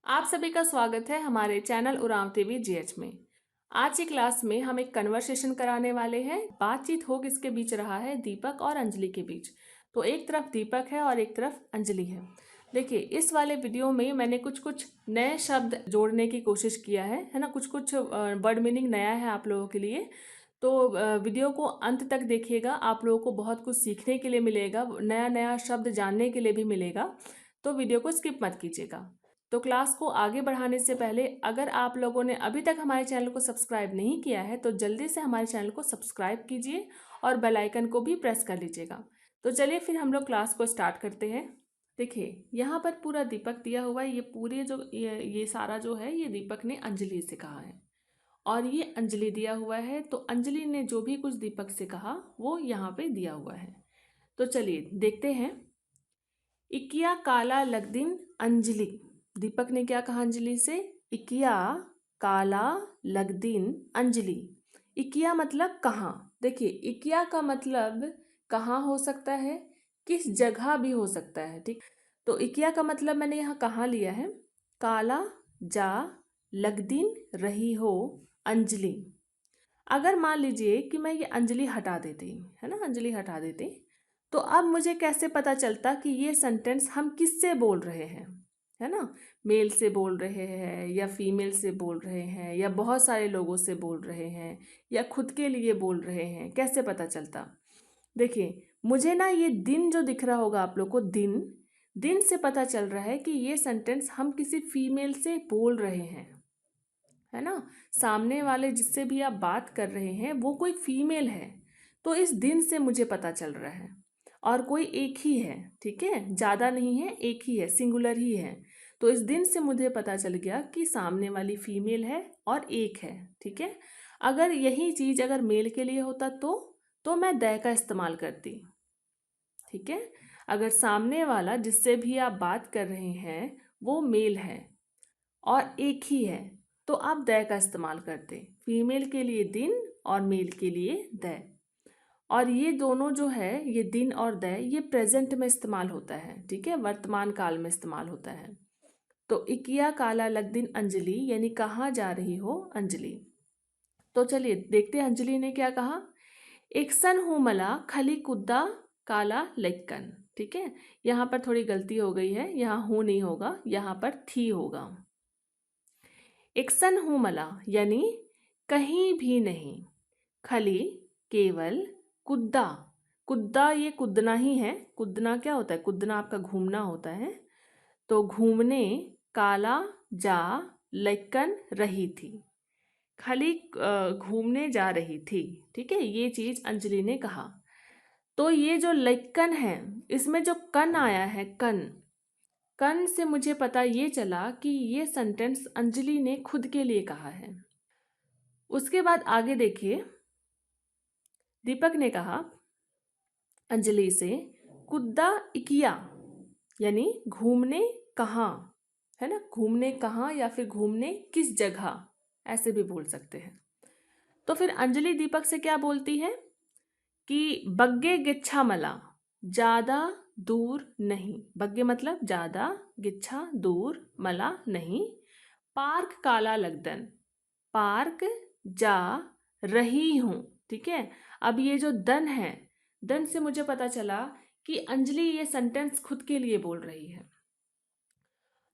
आप सभी का स्वागत है हमारे चैनल उरांव टीवी जीएच में। आज की क्लास में हम एक कन्वर्सेशन कराने वाले हैं। बातचीत हो किसके बीच रहा है? दीपक और अंजलि के बीच। तो एक तरफ दीपक है और एक तरफ अंजलि है। देखिए, इस वाले वीडियो में मैंने कुछ कुछ नए शब्द जोड़ने की कोशिश किया है ना। कुछ कुछ वर्ड मीनिंग नया है आप लोगों के लिए। तो वीडियो को अंत तक देखिएगा, आप लोगों को बहुत कुछ सीखने के लिए मिलेगा, नया नया शब्द जानने के लिए भी मिलेगा। तो वीडियो को स्किप मत कीजिएगा। तो क्लास को आगे बढ़ाने से पहले अगर आप लोगों ने अभी तक हमारे चैनल को सब्सक्राइब नहीं किया है तो जल्दी से हमारे चैनल को सब्सक्राइब कीजिए और बेल आइकन को भी प्रेस कर लीजिएगा। तो चलिए फिर हम लोग क्लास को स्टार्ट करते हैं। देखिए, यहाँ पर पूरा दीपक दिया हुआ है। ये पूरे जो ये सारा जो है ये दीपक ने अंजलि से कहा है और ये अंजलि दिया हुआ है। तो अंजलि ने जो भी कुछ दीपक से कहा वो यहाँ पे दिया हुआ है। तो चलिए देखते हैं। इकिया काला लगदिन अंजलि। दीपक ने क्या कहा अंजलि से? इकिया काला लगदिन अंजलि। इकिया मतलब कहाँ। देखिए, इकिया का मतलब कहाँ हो सकता है, किस जगह भी हो सकता है। ठीक, तो इकिया का मतलब मैंने यहाँ कहाँ लिया है? काला जा लगदिन रही हो अंजलि। अगर मान लीजिए कि मैं ये अंजलि हटा देती, है ना, अंजलि हटा देती, तो अब मुझे कैसे पता चलता कि ये सेंटेंस हम किससे बोल रहे हैं? है ना, मेल से बोल रहे हैं या फीमेल से बोल रहे हैं या बहुत सारे लोगों से बोल रहे हैं या खुद के लिए बोल रहे हैं, कैसे पता चलता? देखिए, मुझे ना ये दिन जो दिख रहा होगा आप लोग को, दिन दिन से पता चल रहा है कि ये सेंटेंस हम किसी फीमेल से बोल रहे हैं, है ना। सामने वाले जिससे भी आप बात कर रहे हैं वो कोई फीमेल है। तो इस दिन से मुझे पता चल रहा है और कोई एक ही है। ठीक है, ज़्यादा नहीं है, एक ही है, सिंगुलर ही है। तो इस दिन से मुझे पता चल गया कि सामने वाली फीमेल है और एक है। ठीक है, अगर यही चीज़ अगर मेल के लिए होता तो मैं दै का इस्तेमाल करती। ठीक है, अगर सामने वाला जिससे भी आप बात कर रहे हैं वो मेल है और एक ही है तो आप दै का इस्तेमाल करते। फीमेल के लिए दिन और मेल के लिए दै। और ये दोनों जो है, ये दिन और दै, ये प्रेजेंट में इस्तेमाल होता है। ठीक है, वर्तमान काल में इस्तेमाल होता है। तो इकिया काला लगदिन अंजलि यानी कहाँ जा रही हो अंजलि। तो चलिए देखते हैं अंजलि ने क्या कहा। एकसन हूँ मला खली कुद्दा काला लेक्कन। ठीक है, यहाँ पर थोड़ी गलती हो गई है, यहाँ हूँ नहीं होगा, यहाँ पर थी होगा। एकसन हूँ मला यानी कहीं भी नहीं, खली केवल, कुद्दा, कुद्दा ये कुदना ही है। कुदना क्या होता है? कुदना आपका घूमना होता है। तो घूमने, काला जा लेकिन रही थी, खाली घूमने जा रही थी। ठीक है, ये चीज अंजलि ने कहा। तो ये जो लेकिन है, इसमें जो कन आया है, कन, कन से मुझे पता ये चला कि ये सेंटेंस अंजलि ने खुद के लिए कहा है। उसके बाद आगे देखिए, दीपक ने कहा अंजलि से, कुद्दा इकिया यानी घूमने कहाँ, है ना, घूमने कहाँ या फिर घूमने किस जगह, ऐसे भी बोल सकते हैं। तो फिर अंजलि दीपक से क्या बोलती है कि बग्गे गिच्छा मला, ज्यादा दूर नहीं। बग्गे मतलब ज्यादा, गिच्छा दूर, मला नहीं। पार्क काला लगदन, पार्क जा रही हूँ। ठीक है, अब ये जो दन है, दन से मुझे पता चला कि अंजलि ये सेंटेंस खुद के लिए बोल रही है,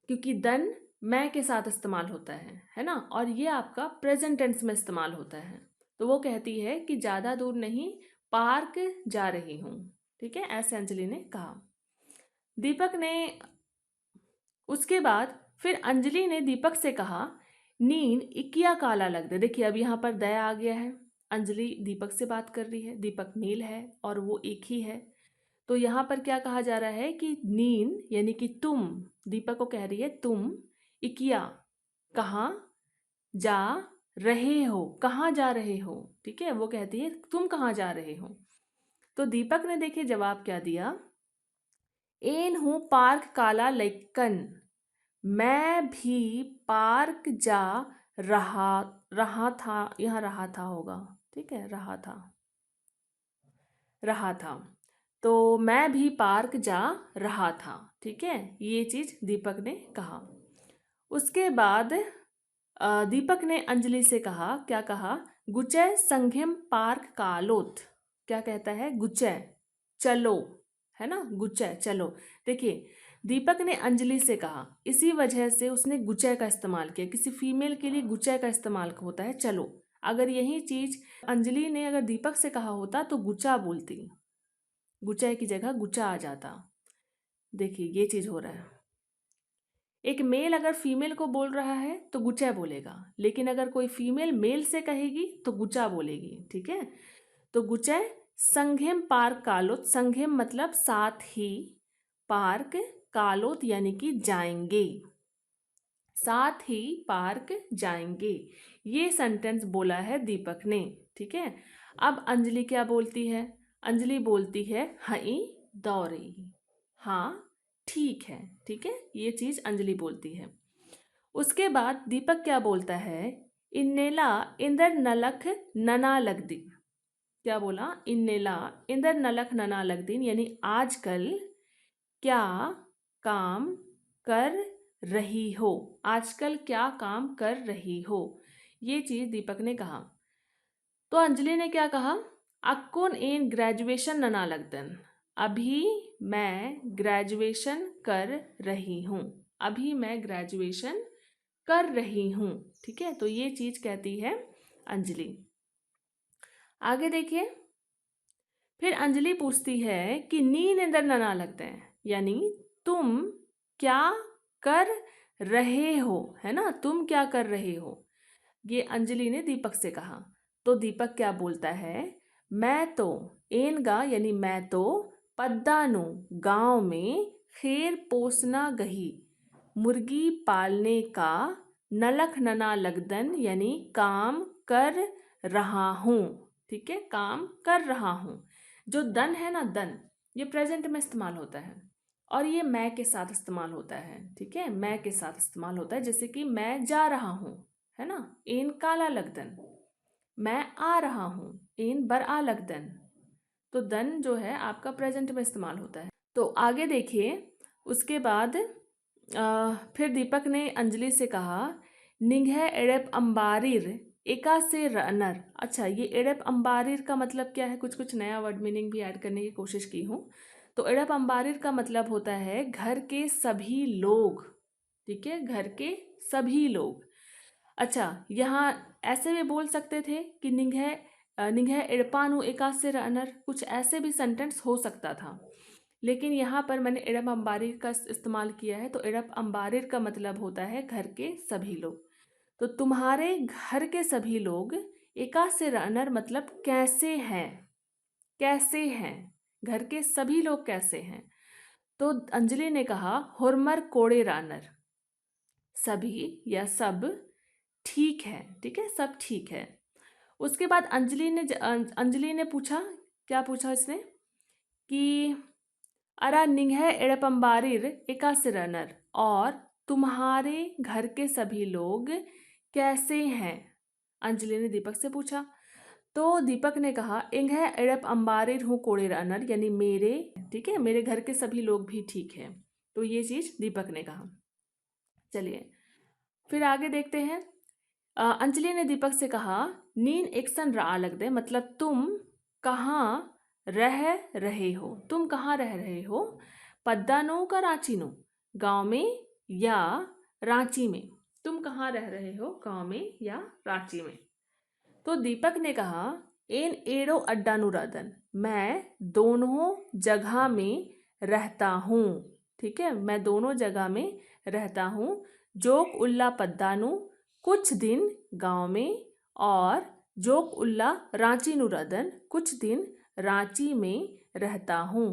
क्योंकि दन मैं के साथ इस्तेमाल होता है ना, और ये आपका प्रेजेंट टेंस में इस्तेमाल होता है। तो वो कहती है कि ज़्यादा दूर नहीं, पार्क जा रही हूँ। ठीक है, ऐसे अंजलि ने कहा। दीपक ने उसके बाद फिर अंजलि ने दीपक से कहा, नींद इकिया काला लग दे। देखिए, अब यहाँ पर दया आ गया है। अंजलि दीपक से बात कर रही है, दीपक मेल है और वो एक ही है। तो यहाँ पर क्या कहा जा रहा है कि नींद यानी कि तुम, दीपक को कह रही है तुम, इकिया कहाँ, जा रहे हो, कहाँ जा रहे हो। ठीक है, वो कहती है तुम कहाँ जा रहे हो। तो दीपक ने देखिए जवाब क्या दिया, एन हूँ पार्क काला लेक्कन, मैं भी पार्क जा रहा रहा था, यहाँ रहा था होगा। ठीक है, रहा था, रहा था। तो मैं भी पार्क जा रहा था। ठीक है, ये चीज दीपक ने कहा। उसके बाद दीपक ने अंजलि से कहा, क्या कहा, गुचय संघेम पार्क कालोत। क्या कहता है, गुचय चलो, है ना, गुचय चलो। देखिए दीपक ने अंजलि से कहा, इसी वजह से उसने गुचय का इस्तेमाल किया। किसी फीमेल के लिए गुचय का इस्तेमाल होता है चलो। अगर यही चीज अंजलि ने अगर दीपक से कहा होता तो गुचा बोलती, गुचय की जगह गुचा आ जाता। देखिए ये चीज हो रहा है। एक मेल अगर फीमेल को बोल रहा है तो गुचा बोलेगा, लेकिन अगर कोई फीमेल मेल से कहेगी तो गुचा बोलेगी। ठीक है, तो गुचय संघेम पार्क कालोत, संघेम मतलब साथ ही, पार्क कालोत यानी कि जाएंगे, साथ ही पार्क जाएंगे। ये सेंटेंस बोला है दीपक ने। ठीक है, अब अंजलि क्या बोलती है, अंजलि बोलती है हई दौरे, हाँ ठीक है। ठीक है, ये चीज अंजलि बोलती है। उसके बाद दीपक क्या बोलता है, इन्नेला इंदर नलख नना लगदी। क्या बोला, इन्नेला इंदर नलख नना लगदीन, यानी आजकल क्या काम कर रही हो, आजकल क्या काम कर रही हो। ये चीज दीपक ने कहा। तो अंजलि ने क्या कहा, अक्कोन इन ग्रेजुएशन नना लगदन, अभी मैं ग्रेजुएशन कर रही हूँ, अभी मैं ग्रेजुएशन कर रही हूँ। ठीक है, तो ये चीज कहती है अंजलि। आगे देखिए, फिर अंजलि पूछती है कि नींद इंदर नना लगते हैं, यानी तुम क्या कर रहे हो, है ना, तुम क्या कर रहे हो। ये अंजलि ने दीपक से कहा। तो दीपक क्या बोलता है, मैं तो एनगा यानी मैं तो पद्दानु गांव में खैर पोसना गही, मुर्गी पालने का नलख नना लगदन यानी काम कर रहा हूँ। ठीक है, काम कर रहा हूँ। जो दन है ना, दन ये प्रेजेंट में इस्तेमाल होता है और ये मैं के साथ इस्तेमाल होता है। ठीक है, मैं के साथ इस्तेमाल होता है, जैसे कि मैं जा रहा हूँ, है ना, एन काला लगदन, मैं आ रहा हूँ, एन बर आ लगदन। तो दन जो है आपका प्रेजेंट में इस्तेमाल होता है। तो आगे देखिए, उसके बाद फिर दीपक ने अंजलि से कहा, निंघ एड़प अम्बारिर एका से रनर। अच्छा, ये एड़प अम्बारिर का मतलब क्या है, कुछ कुछ नया वर्ड मीनिंग भी ऐड करने की कोशिश की हूँ। तो एड़प अम्बारिर का मतलब होता है घर के सभी लोग। ठीक है, घर के सभी लोग। अच्छा, यहाँ ऐसे भी बोल सकते थे कि निंघे एड़पानु एका से रनर, कुछ ऐसे भी सेंटेंस हो सकता था, लेकिन यहाँ पर मैंने एड़प अम्बारिर का इस्तेमाल किया है। तो एड़प अम्बारिर का मतलब होता है घर के सभी लोग। तो तुम्हारे घर के सभी लोग, एका से रनर मतलब कैसे हैं, कैसे हैं, घर के सभी लोग कैसे हैं। तो अंजलि ने कहा, हुरमर कोड़े रानर, सभी या सब ठीक है। ठीक है, सब ठीक है। उसके बाद अंजलि ने पूछा, क्या पूछा इसने, कि अरा निंघ एड़पम्बारिर एका से रनर, और तुम्हारे घर के सभी लोग कैसे हैं, अंजलि ने दीपक से पूछा। तो दीपक ने कहा, इंघ एड़प अम्बारिर हूँ कोड़े रनर, यानी मेरे, ठीक है, मेरे घर के सभी लोग भी ठीक है। तो ये चीज दीपक ने कहा। चलिए फिर आगे देखते हैं। अंजलि ने दीपक से कहा, नीन एक्सन रा लग दे, मतलब तुम कहाँ रह रहे हो, तुम कहाँ रह रहे हो, पद्दानो का रांची नो, गांव में या रांची में, तुम कहाँ रह रहे हो, गांव में या रांची में। तो दीपक ने कहा, एन एड़ो अड्डा नुरादन, मैं दोनों जगह में रहता हूँ। ठीक है, मैं दोनों जगह में रहता हूँ। जोक उल्ला पद्दानु, कुछ दिन गांव में, और जोक उल्ला रांची नुरादन, कुछ दिन रांची में रहता हूँ।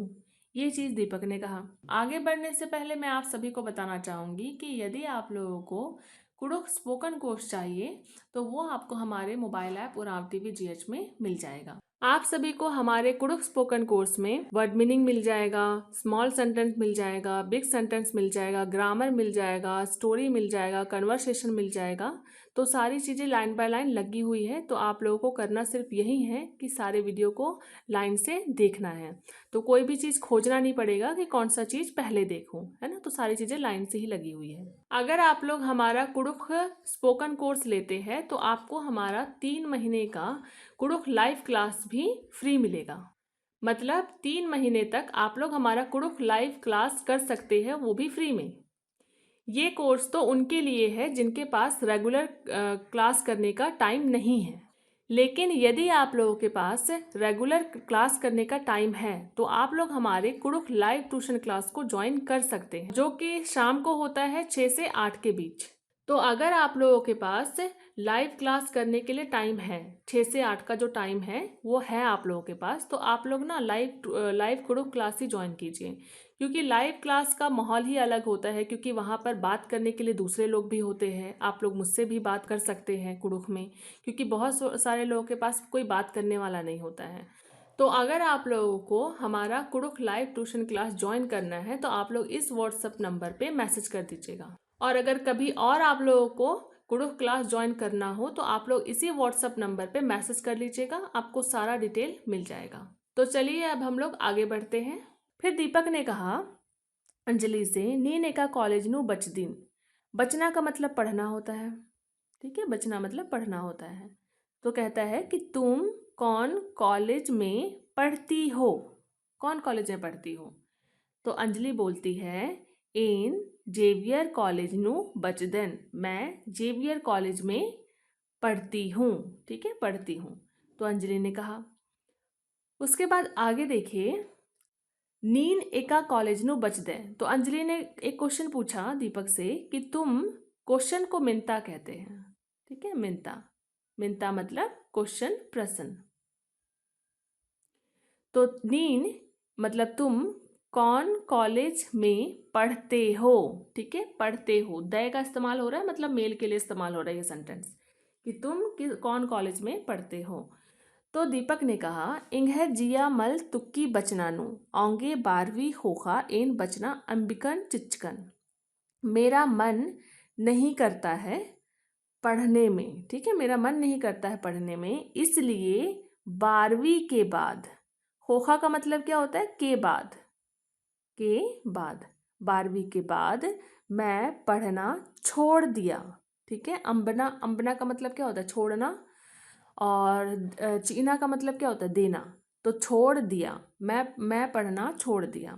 ये चीज़ दीपक ने कहा। आगे बढ़ने से पहले मैं आप सभी को बताना चाहूँगी कि यदि आप लोगों को कुडुख स्पोकन कोर्स चाहिए तो वो आपको हमारे mobile app Oraon TV GH में मिल जाएगा। आप सभी को हमारे कुडुख स्पोकन कोर्स में वर्ड मीनिंग मिल जाएगा, स्मॉल सेंटेंस मिल जाएगा, बिग सेंटेंस मिल जाएगा, ग्रामर मिल जाएगा, स्टोरी मिल जाएगा, कन्वर्सेशन मिल जाएगा। तो सारी चीज़ें लाइन बाय लाइन लगी हुई है। तो आप लोगों को करना सिर्फ यही है कि सारे वीडियो को लाइन से देखना है। तो कोई भी चीज़ खोजना नहीं पड़ेगा कि कौन सा चीज़ पहले देखूं, है ना। तो सारी चीज़ें लाइन से ही लगी हुई है। अगर आप लोग हमारा कुडुख स्पोकन कोर्स लेते हैं तो आपको हमारा 3 महीने का कुडुख लाइव क्लास भी फ्री मिलेगा। मतलब 3 महीने तक आप लोग हमारा कुडुख लाइव क्लास कर सकते हैं, वो भी फ्री में। ये कोर्स तो उनके लिए है जिनके पास रेगुलर क्लास करने का टाइम नहीं है। लेकिन यदि आप लोगों के पास रेगुलर क्लास करने का टाइम है तो आप लोग हमारे कुडुख लाइव ट्यूशन क्लास को ज्वाइन कर सकते हैं, जो कि शाम को होता है 6 से 8 के बीच। तो अगर आप लोगों के पास लाइव क्लास करने के लिए टाइम है, 6 से 8 का जो टाइम है वो है आप लोगों के पास, तो आप लोग ना लाइव कुडुख क्लास ही ज्वाइन कीजिए। क्योंकि लाइव क्लास का माहौल ही अलग होता है, क्योंकि वहाँ पर बात करने के लिए दूसरे लोग भी होते हैं। आप लोग मुझसे भी बात कर सकते हैं कुडुख में, क्योंकि बहुत सारे लोगों के पास कोई बात करने वाला नहीं होता है। तो अगर आप लोगों को हमारा Kurukh live tuition class join करना है तो आप लोग इस व्हाट्सएप नंबर पे मैसेज कर दीजिएगा। और अगर कभी और आप लोगों को कुडुख क्लास ज्वाइन करना हो तो आप लोग इसी व्हाट्सएप नंबर पे मैसेज कर लीजिएगा, आपको सारा डिटेल मिल जाएगा। तो चलिए अब हम लोग आगे बढ़ते हैं। फिर दीपक ने कहा अंजलि से, नीने का कॉलेज नू बचदिन। बचना का मतलब पढ़ना होता है, ठीक है, बचना मतलब पढ़ना होता है। तो कहता है कि तुम कौन कॉलेज में पढ़ती हो, कौन कॉलेज में पढ़ती हो। तो अंजलि बोलती है इन जेवियर कॉलेज नू बचदन, मैं जेवियर कॉलेज में पढ़ती हूँ, ठीक है, पढ़ती हूँ। तो अंजलि ने कहा। उसके बाद आगे देखिए, नीन एका कॉलेज नु बच दे। तो अंजलि ने एक क्वेश्चन पूछा दीपक से कि तुम, क्वेश्चन को मिनता कहते हैं, ठीक है, मिनता, मिनता मतलब क्वेश्चन, प्रश्न। तो नीन मतलब तुम कौन कॉलेज में पढ़ते हो, ठीक है, पढ़ते हो, दय का इस्तेमाल हो रहा है, मतलब मेल के लिए इस्तेमाल हो रहा है ये सेंटेंस, कि तुम कौन कॉलेज में पढ़ते हो। तो दीपक ने कहा इंघ जिया मल तुक्की बचनानु औंगे 12वीं होखा एन बचना अंबिकन चिचकन। मेरा मन नहीं करता है पढ़ने में, ठीक है, मेरा मन नहीं करता है पढ़ने में, इसलिए 12वीं के बाद, होखा का मतलब क्या होता है, के बाद, के बाद, 12वीं के बाद मैं पढ़ना छोड़ दिया, ठीक है। अंबना, अंबना का मतलब क्या होता है, छोड़ना, और चीना का मतलब क्या होता है, देना। तो छोड़ दिया, मैं पढ़ना छोड़ दिया।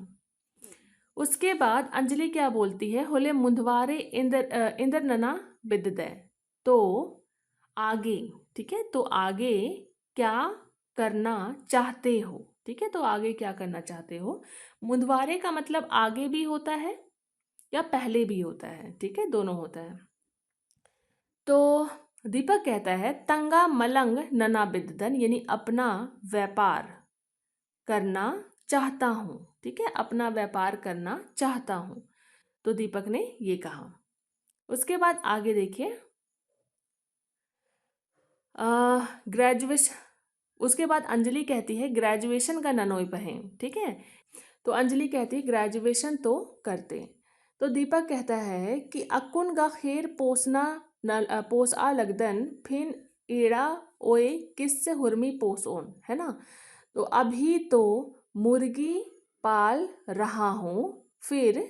उसके बाद अंजलि क्या बोलती है, होले मुंदवारे इंदर नना बिददे। तो आगे, ठीक है, तो आगे क्या करना चाहते हो, ठीक है, तो आगे क्या करना चाहते हो। मुंदवारे का मतलब आगे भी होता है या पहले भी होता है, ठीक है, दोनों होता है। तो दीपक कहता है तंगा मलंग नना बिददन, यानी अपना व्यापार करना चाहता हूँ, ठीक है, अपना व्यापार करना चाहता हूँ। तो दीपक ने ये कहा। उसके बाद आगे देखिए, ग्रेजुएशन, उसके बाद अंजलि कहती है ग्रेजुएशन का ननोई पहें, ठीक है। तो अंजलि कहती है ग्रेजुएशन तो करते। तो दीपक कहता है कि अकुन का खैर पोसना पोस आ लगदन फिन एड़ा ओए किससे हुरमी पोस ओन, है ना। तो अभी तो मुर्गी पाल रहा हूँ, फिर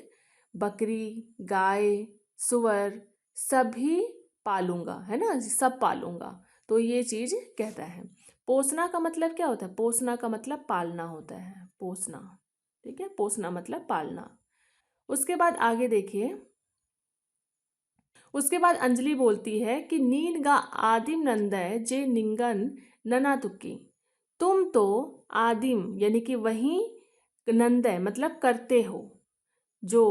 बकरी, गाय, सुअर सभी पालूंगा, है ना, सब पालूंगा। तो ये चीज कहता है। पोसना का मतलब क्या होता है, पोसना का मतलब पालना होता है, पोसना, ठीक है, पोसना मतलब पालना। उसके बाद आगे देखिए, उसके बाद अंजलि बोलती है कि नीन गा आदिम नंदय जे निंगन नना तुक्की। तुम तो आदिम यानी कि वही, नंदय मतलब करते हो, जो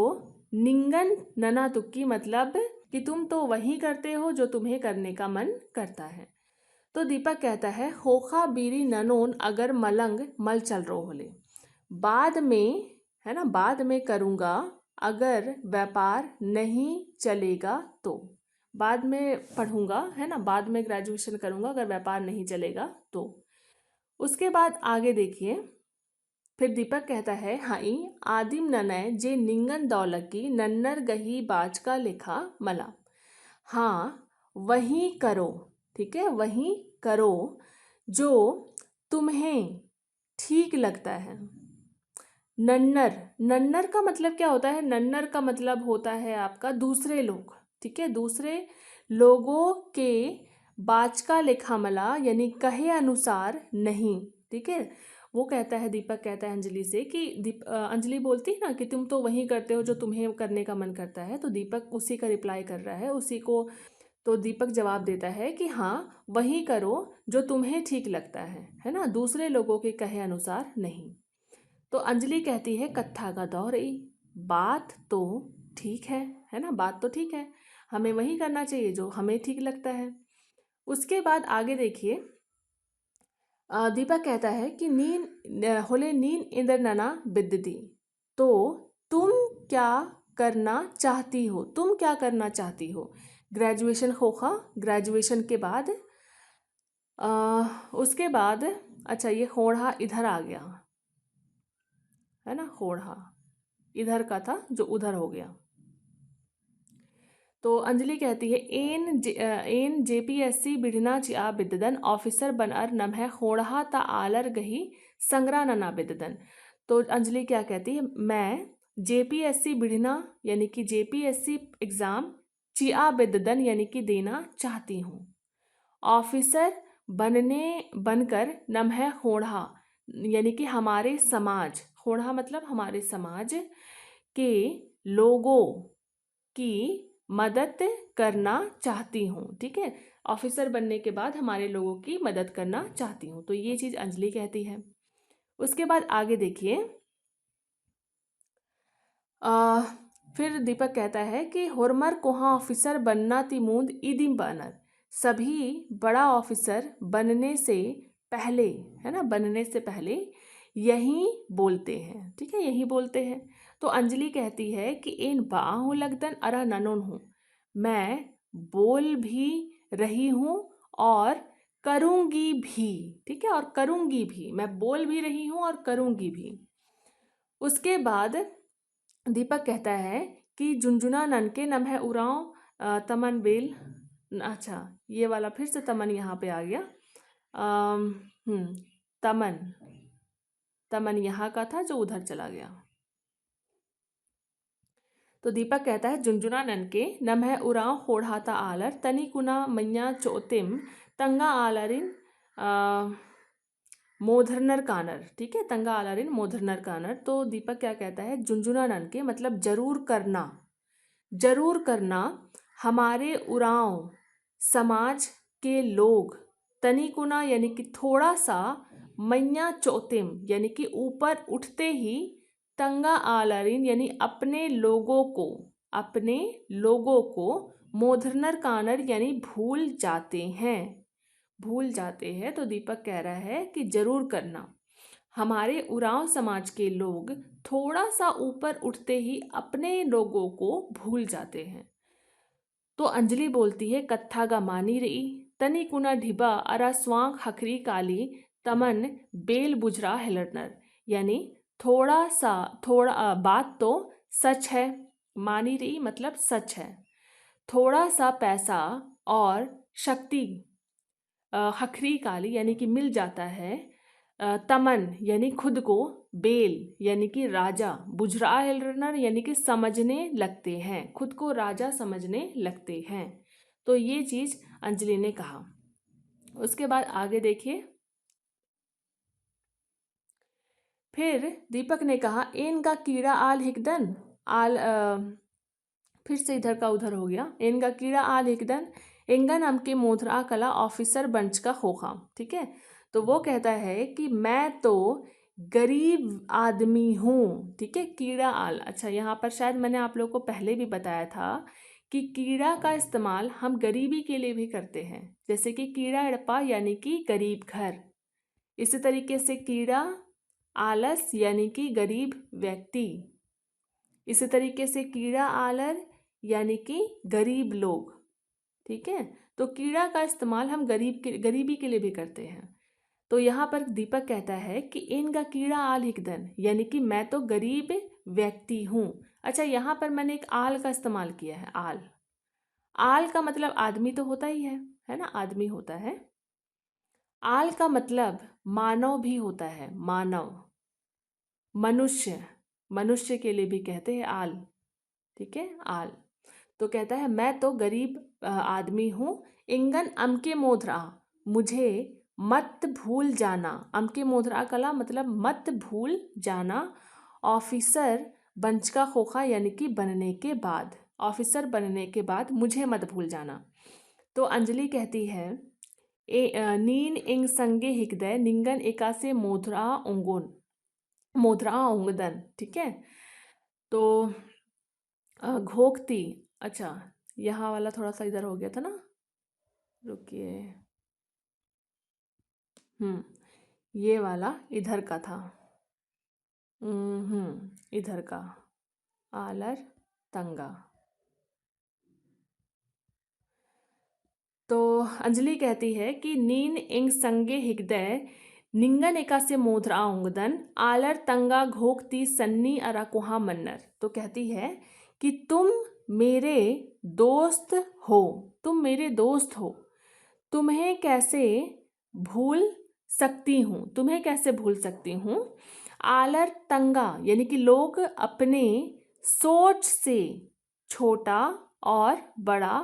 निंगन नना तुक्की मतलब कि तुम तो वही करते हो जो तुम्हें करने का मन करता है। तो दीपक कहता है होखा बीरी ननोन अगर मलंग मल चल रो होले, बाद में, है ना, बाद में करूँगा अगर व्यापार नहीं चलेगा तो, बाद में पढ़ूंगा, है ना, बाद में ग्रेजुएशन करूँगा अगर व्यापार नहीं चलेगा तो। उसके बाद आगे देखिए, फिर दीपक कहता है हाई आदिम ननय जे निंगन दौलकी नन्नर गही बाज का लिखा मला। हाँ वही करो, ठीक है, वही करो जो तुम्हें ठीक लगता है, नन्नर, नन्नर का मतलब क्या होता है? नन्नर का मतलब होता है आपका दूसरे लोग, ठीक है, दूसरे लोगों के बाच का लिखामला यानी कहे अनुसार नहीं, ठीक है। वो कहता है, दीपक कहता है अंजलि से कि अंजलि बोलती है ना कि तुम तो वही करते हो जो तुम्हें करने का मन करता है, तो दीपक उसी का रिप्लाई कर रहा है, उसी को। तो दीपक जवाब देता है कि हाँ, वही करो जो तुम्हें ठीक लगता है ना, दूसरे लोगों के कहे अनुसार नहीं। तो अंजलि कहती है कत्था का दौर ई, बात तो ठीक है ना, बात तो ठीक है, हमें वही करना चाहिए जो हमें ठीक लगता है। उसके बाद आगे देखिए, दीपक कहता है कि नीन होले नीन इंद्र नना बिद्दी, तो तुम क्या करना चाहती हो, तुम क्या करना चाहती हो? ग्रेजुएशन होगा, ग्रेजुएशन के बाद उसके बाद, अच्छा ये होड़ा इधर आ गया है ना, होड़ा इधर का था जो उधर हो गया। तो अंजलि कहती है एन जेपीएससी बिढ़ना चिया बिद्दन ऑफिसर बनर नम है होड़ा ता आलर गही संग्रा नना बिद्दन। तो अंजलि क्या कहती है, मैं जेपीएससी बिढ़ना यानी कि जेपीएससी एग्ज़ाम चिया बिद्दन यानी कि देना चाहती हूँ, ऑफिसर बनकर नम है होड़ा यानी कि हमारे समाज, होड़ा मतलब हमारे समाज के लोगों की मदद करना चाहती हूँ, ठीक है। ऑफिसर बनने के बाद हमारे लोगों की मदद करना चाहती हूँ, तो ये चीज़ अंजलि कहती है। उसके बाद आगे देखिए, फिर दीपक कहता है कि होरमर कोहा ऑफिसर बनना तिमूंद ईदिम बनर, सभी बड़ा ऑफिसर बनने से पहले, है ना, बनने से पहले यही बोलते हैं, ठीक है, यही बोलते हैं। तो अंजलि कहती है कि इन बाहु लगदन अरा ननोन हूँ, मैं बोल भी रही हूँ और करूँगी भी, ठीक है, और करूँगी भी, मैं बोल भी रही हूँ और करूँगी भी। उसके बाद दीपक कहता है कि झुंझुना ननके नम है उराव तमन बेल, अच्छा ये वाला फिर से तमन यहाँ पे आ गया, तमन, तमन यहाँ का था जो उधर चला गया। तो दीपक कहता है झुंझुना ननके नम है उराव होढ़ाता आलर तनी कुना मैया चोतिम तंगा आलरिन मोधरनर कानर, ठीक है, तंगा आलरिन मोधरनर कानर। तो दीपक क्या कहता है, झुंझुना ननके मतलब जरूर करना, जरूर करना हमारे उरांव समाज के लोग, तनिकुना यानी कि थोड़ा सा, मैया चौतिम यानी कि ऊपर उठते ही, तंगा आलरिन यानी अपने लोगों को, अपने लोगों को, मोधरनर कानर यानी भूल जाते हैं, भूल जाते हैं। तो दीपक कह रहा है कि जरूर करना हमारे उरांव समाज के लोग थोड़ा सा ऊपर उठते ही अपने लोगों को भूल जाते हैं। तो अंजलि बोलती है कत्था गा मानी रही तनी कुना ढिबा अरा स्वांख हखरी काली तमन बेल बुझरा हिलरनर, यानी थोड़ा सा, थोड़ा बात तो सच है, मानी रही मतलब सच है, थोड़ा सा पैसा और शक्ति हखरी काली यानी कि मिल जाता है, तमन यानी खुद को, बेल यानी कि राजा, बुझरा रनर यानी कि समझने लगते हैं, खुद को राजा समझने लगते हैं। तो ये चीज अंजलि ने कहा। उसके बाद आगे देखिए, फिर दीपक ने कहा इनका कीड़ा आल हिकदन आल, फिर से इधर का उधर हो गया, इनका कीड़ा आल हिकदन एंगा नाम के मोधरा कला ऑफिसर बंच का होखा, ठीक है। तो वो कहता है कि मैं तो गरीब आदमी हूँ, ठीक है, कीड़ा आल, अच्छा यहाँ पर शायद मैंने आप लोगों को पहले भी बताया था कि कीड़ा का इस्तेमाल हम गरीबी के लिए भी करते हैं, जैसे कि कीड़ा अड़पा यानी कि गरीब घर, इसी तरीके से कीड़ा आलस यानी कि गरीब व्यक्ति, इसी तरीके से कीड़ा आलर यानी कि गरीब लोग, ठीक है। तो कीड़ा का इस्तेमाल हम गरीबी के लिए भी करते हैं। तो यहाँ पर दीपक कहता है कि इनका कीड़ा आल हिकदन यानी कि मैं तो गरीब व्यक्ति हूँ। अच्छा यहाँ पर मैंने एक आल का इस्तेमाल किया है, आल, आल का मतलब आदमी तो होता ही है ना, आदमी होता है। आल का मतलब मानव भी होता है, मानव, मनुष्य, मनुष्य के लिए भी कहते हैं आल, ठीक है, आल। तो कहता है मैं तो गरीब आदमी हूँ। इंगन अमके मोधरा, मुझे मत भूल जाना। अमके मोधरा कला मतलब मत भूल जाना। ऑफिसर बंचका खोखा यानी कि बनने के बाद, ऑफिसर बनने के बाद मुझे मत भूल जाना। तो अंजलि कहती है नीन इंग संगे हिकदय निंगन एका से मोधरा ओंगोन, मोधरा ओंगदन, ठीक है। तो घोकती, अच्छा यहाँ वाला थोड़ा सा इधर हो गया था ना, रुकिए, ये वाला इधर का था, इधर का, आलर तंगा। तो अंजलि कहती है कि नीन इंग संगे हिगदय निंगन एका से मोधरा उंगदन आलर तंगा घोकती सन्नी अरा कुहा मन्नर। तो कहती है कि तुम मेरे दोस्त हो, तुम मेरे दोस्त हो, तुम्हें कैसे भूल सकती हूँ, तुम्हें कैसे भूल सकती हूँ। आलर तंगा यानी कि लोग अपने सोच से छोटा और बड़ा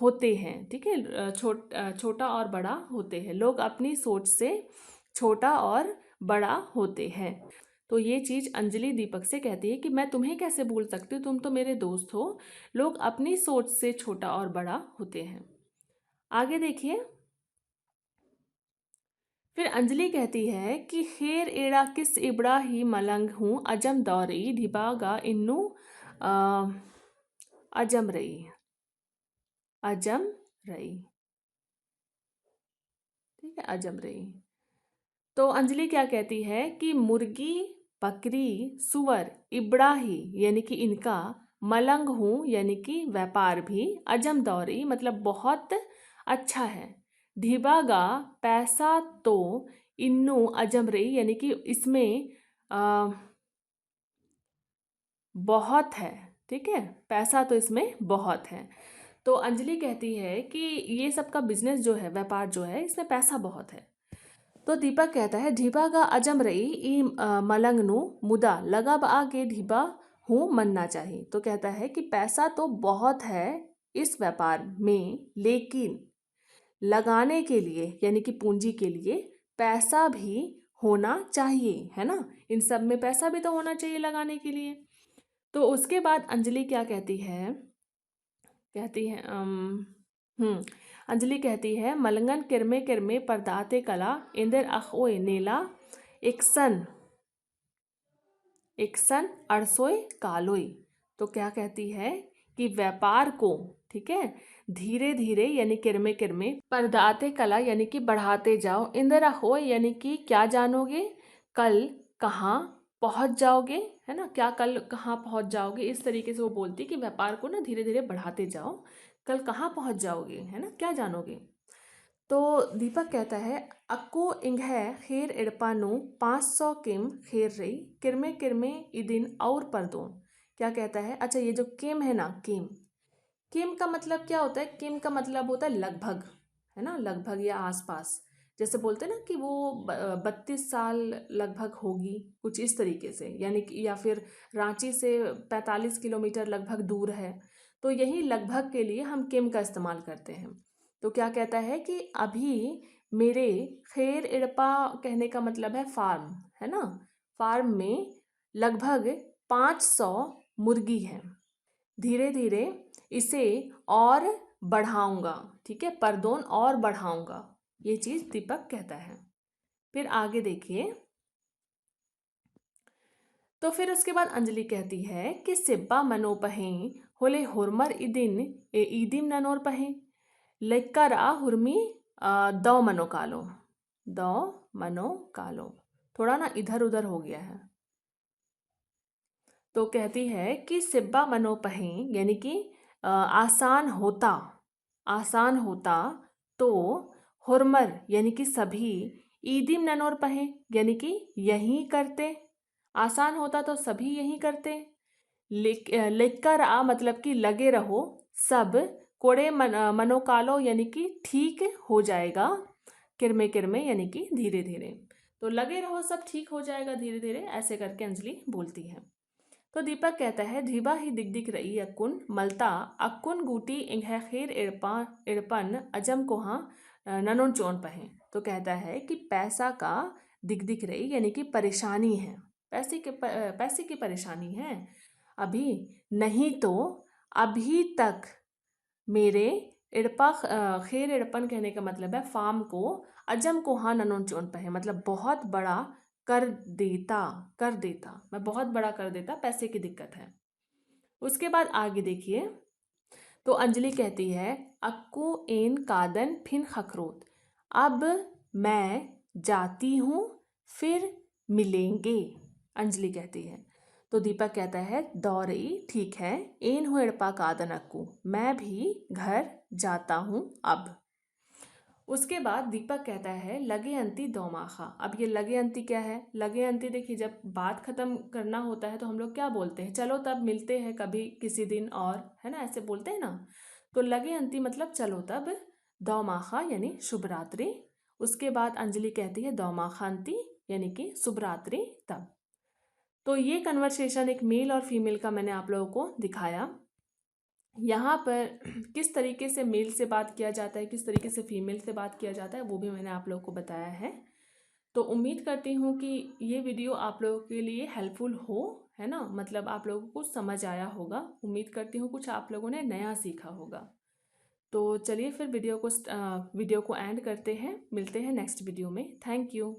होते हैं, ठीक है, छोटा और बड़ा होते हैं, लोग अपनी सोच से छोटा और बड़ा होते हैं। तो ये चीज़ अंजलि दीपक से कहती है कि मैं तुम्हें कैसे भूल सकती हूँ, तुम तो मेरे दोस्त हो, लोग अपनी सोच से छोटा और बड़ा होते हैं। आगे देखिए, फिर अंजलि कहती है कि खेर एड़ा किस इबड़ा ही मलंग हूँ अजम दौरी ढिबागा इन्नू अजम रही, अजम रही, ठीक है, अजम रही। तो अंजलि क्या कहती है कि मुर्गी, बकरी, सुअर, इबड़ा ही यानी कि इनका, मलंग हूँ यानी कि व्यापार भी, अजम दौरी मतलब बहुत अच्छा है, ढिबागा पैसा तो, इन्नू अजम रही यानी कि इसमें आ, बहुत है, ठीक है, पैसा तो इसमें बहुत है। तो अंजलि कहती है कि ये सब का बिजनेस जो है, व्यापार जो है, इसमें पैसा बहुत है। तो दीपक कहता है ढीबा का अजम रही ई मलंग नु मुदा लगब आगे ढीबा हूँ मनना चाहिए। तो कहता है कि पैसा तो बहुत है इस व्यापार में, लेकिन लगाने के लिए यानी कि पूंजी के लिए पैसा भी होना चाहिए, है ना, इन सब में पैसा भी तो होना चाहिए लगाने के लिए। तो उसके बाद अंजलि क्या कहती है, कहती है अंजलि कहती है मलंगन किरमे किरमे परदाते कला इंदर अखोए नेला इक्सन, इक्सन अरसोय कालोई। तो क्या कहती है कि व्यापार को, ठीक है, धीरे धीरे यानी किरमे किरमे, परदाते कला यानी कि बढ़ाते जाओ, इंदर अखोए यानी कि क्या जानोगे, कल कहाँ पहुंच जाओगे, है ना, क्या कल कहाँ पहुंच जाओगे, इस तरीके से वो बोलती कि व्यापार को ना धीरे धीरे बढ़ाते जाओ, कल कहाँ पहुंच जाओगे, है ना, क्या जानोगे। तो दीपक कहता है अक्को इंघ खेर इड़पानो 500 किम खेर रही किरमे किरमे इदिन और परदोन। क्या कहता है, अच्छा ये जो किम है ना, किम, किम का मतलब क्या होता है, किम का मतलब होता है लगभग, है ना, लगभग या आसपास, जैसे बोलते हैं ना कि वो 32 साल लगभग होगी, कुछ इस तरीके से, यानी कि, या फिर रांची से 45 किलोमीटर लगभग दूर है, तो यही लगभग के लिए हम किम का इस्तेमाल करते हैं। तो क्या कहता है कि अभी मेरे खेर इड़पा कहने का मतलब है फार्म, है ना, फार्म में लगभग 500 मुर्गी है, धीरे धीरे इसे और बढ़ाऊंगा, ठीक है, परदोन और बढ़ाऊंगा, ये चीज दीपक कहता है। फिर आगे देखिए, तो फिर उसके बाद अंजलि कहती है कि सिब्बा मनो पहें होले हुरमर इदिन ईदिम ननोर पहें लेक्करा हुर्मी दौ मनो कालो, दौ मनो कालो, थोड़ा ना इधर उधर हो गया है। तो कहती है कि सिब्बा मनो पहें यानी कि आसान होता, आसान होता, तो हुरमर यानी कि सभी, ईदिम ननोर पहें यानी कि यही करते, आसान होता तो सभी यही करते, लेकर आ मतलब कि लगे रहो, सब कोड़े मनोकालो यानी कि ठीक हो जाएगा, किरमे किरमे यानी कि धीरे धीरे। तो लगे रहो सब ठीक हो जाएगा धीरे धीरे, ऐसे करके अंजलि बोलती है। तो दीपक कहता है धीबा ही दिख दिख रही अक्कुन मलता अक्कुन गूटी इंघै खीर इड़पन अजम को हाँ ननोन चोन पहे। तो कहता है कि पैसा का दिख दिख रही यानी कि परेशानी है, पैसे की परेशानी है अभी, नहीं तो अभी तक मेरे खीर इड़पन कहने का मतलब है फार्म को अजम को हाँ ननोन चोन पहे, मतलब बहुत बड़ा कर देता, मैं बहुत बड़ा कर देता, पैसे की दिक्कत है। उसके बाद आगे देखिए, तो अंजलि कहती है अक्कू एन कादन फिन खखरोत, अब मैं जाती हूँ फिर मिलेंगे, अंजलि कहती है। तो दीपक कहता है दौरी ठीक है, एन हो एड़पा कादन अक्कू, मैं भी घर जाता हूँ अब। उसके बाद दीपक कहता है लगे अंती दौमाखा। अब ये लगे अंती क्या है? लगे अंती देखिए, जब बात खत्म करना होता है तो हम लोग क्या बोलते हैं, चलो तब मिलते हैं कभी किसी दिन और, है ना, ऐसे बोलते हैं ना। तो लगे अंती मतलब चलो तब, दौमाखा यानी शुभ रात्रि। उसके बाद अंजलि कहती है दौमाखा अंती यानी कि शुभ रात्रि तब। तो ये कन्वर्सेशन एक मेल और फीमेल का मैंने आप लोगों को दिखाया। यहाँ पर किस तरीके से मेल से बात किया जाता है, किस तरीके से फीमेल से बात किया जाता है, वो भी मैंने आप लोगों को बताया है। तो उम्मीद करती हूँ कि ये वीडियो आप लोगों के लिए हेल्पफुल हो, है ना, मतलब आप लोगों को समझ आया होगा। उम्मीद करती हूँ कुछ आप लोगों ने नया सीखा होगा। तो चलिए फिर वीडियो को एंड करते हैं, मिलते हैं नेक्स्ट वीडियो में। Thank you.